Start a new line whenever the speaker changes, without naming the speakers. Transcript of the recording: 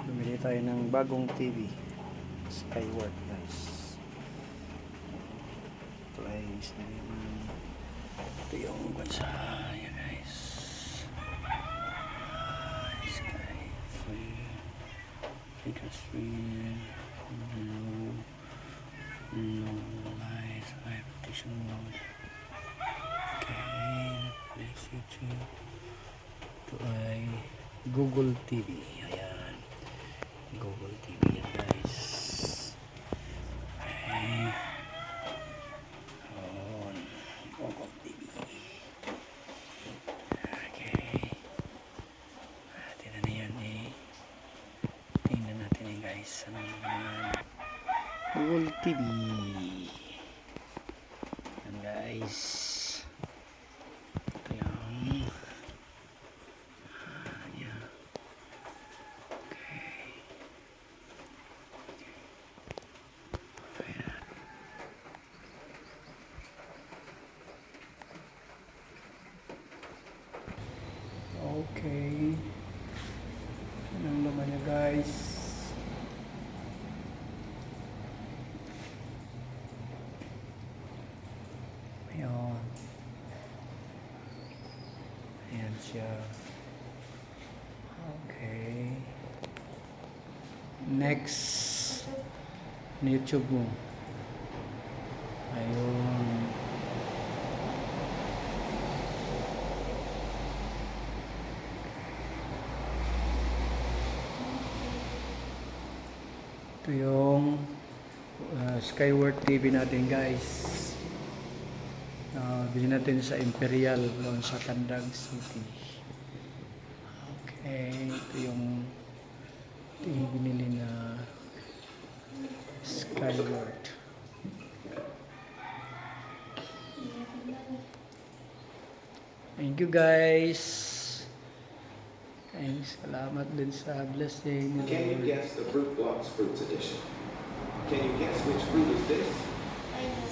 Bumili tayo ng bagong TV. Skyward guys. Price na yun. Ito yung bansa. Yan guys. Sky free. Interest free. No lies. High protection mode. Okay. Netflix, YouTube. Ito ay Google TV. Ayan. Google TV yan guys. Okay. On. Google TV. Okay. Tingnan na yan eh. Tingnan natin eh guys. Ano naman. Google TV. Yan guys. Ito yung yan. Okay. Ayan. Okay. Anong laman niya guys? Ayan. Ayan siya. Okay. Next. YouTube mo. Ayun. Ito yung Skyward TV natin guys. Bilhin natin sa Imperial doon sa Tandag City. Okay, ito yung binili na Skyward. Thank you guys. Thanks. Salamat din sa blessing.
Can you guess the Fruit Blocks Fruits Edition? Can you guess which fruit is this?
I know.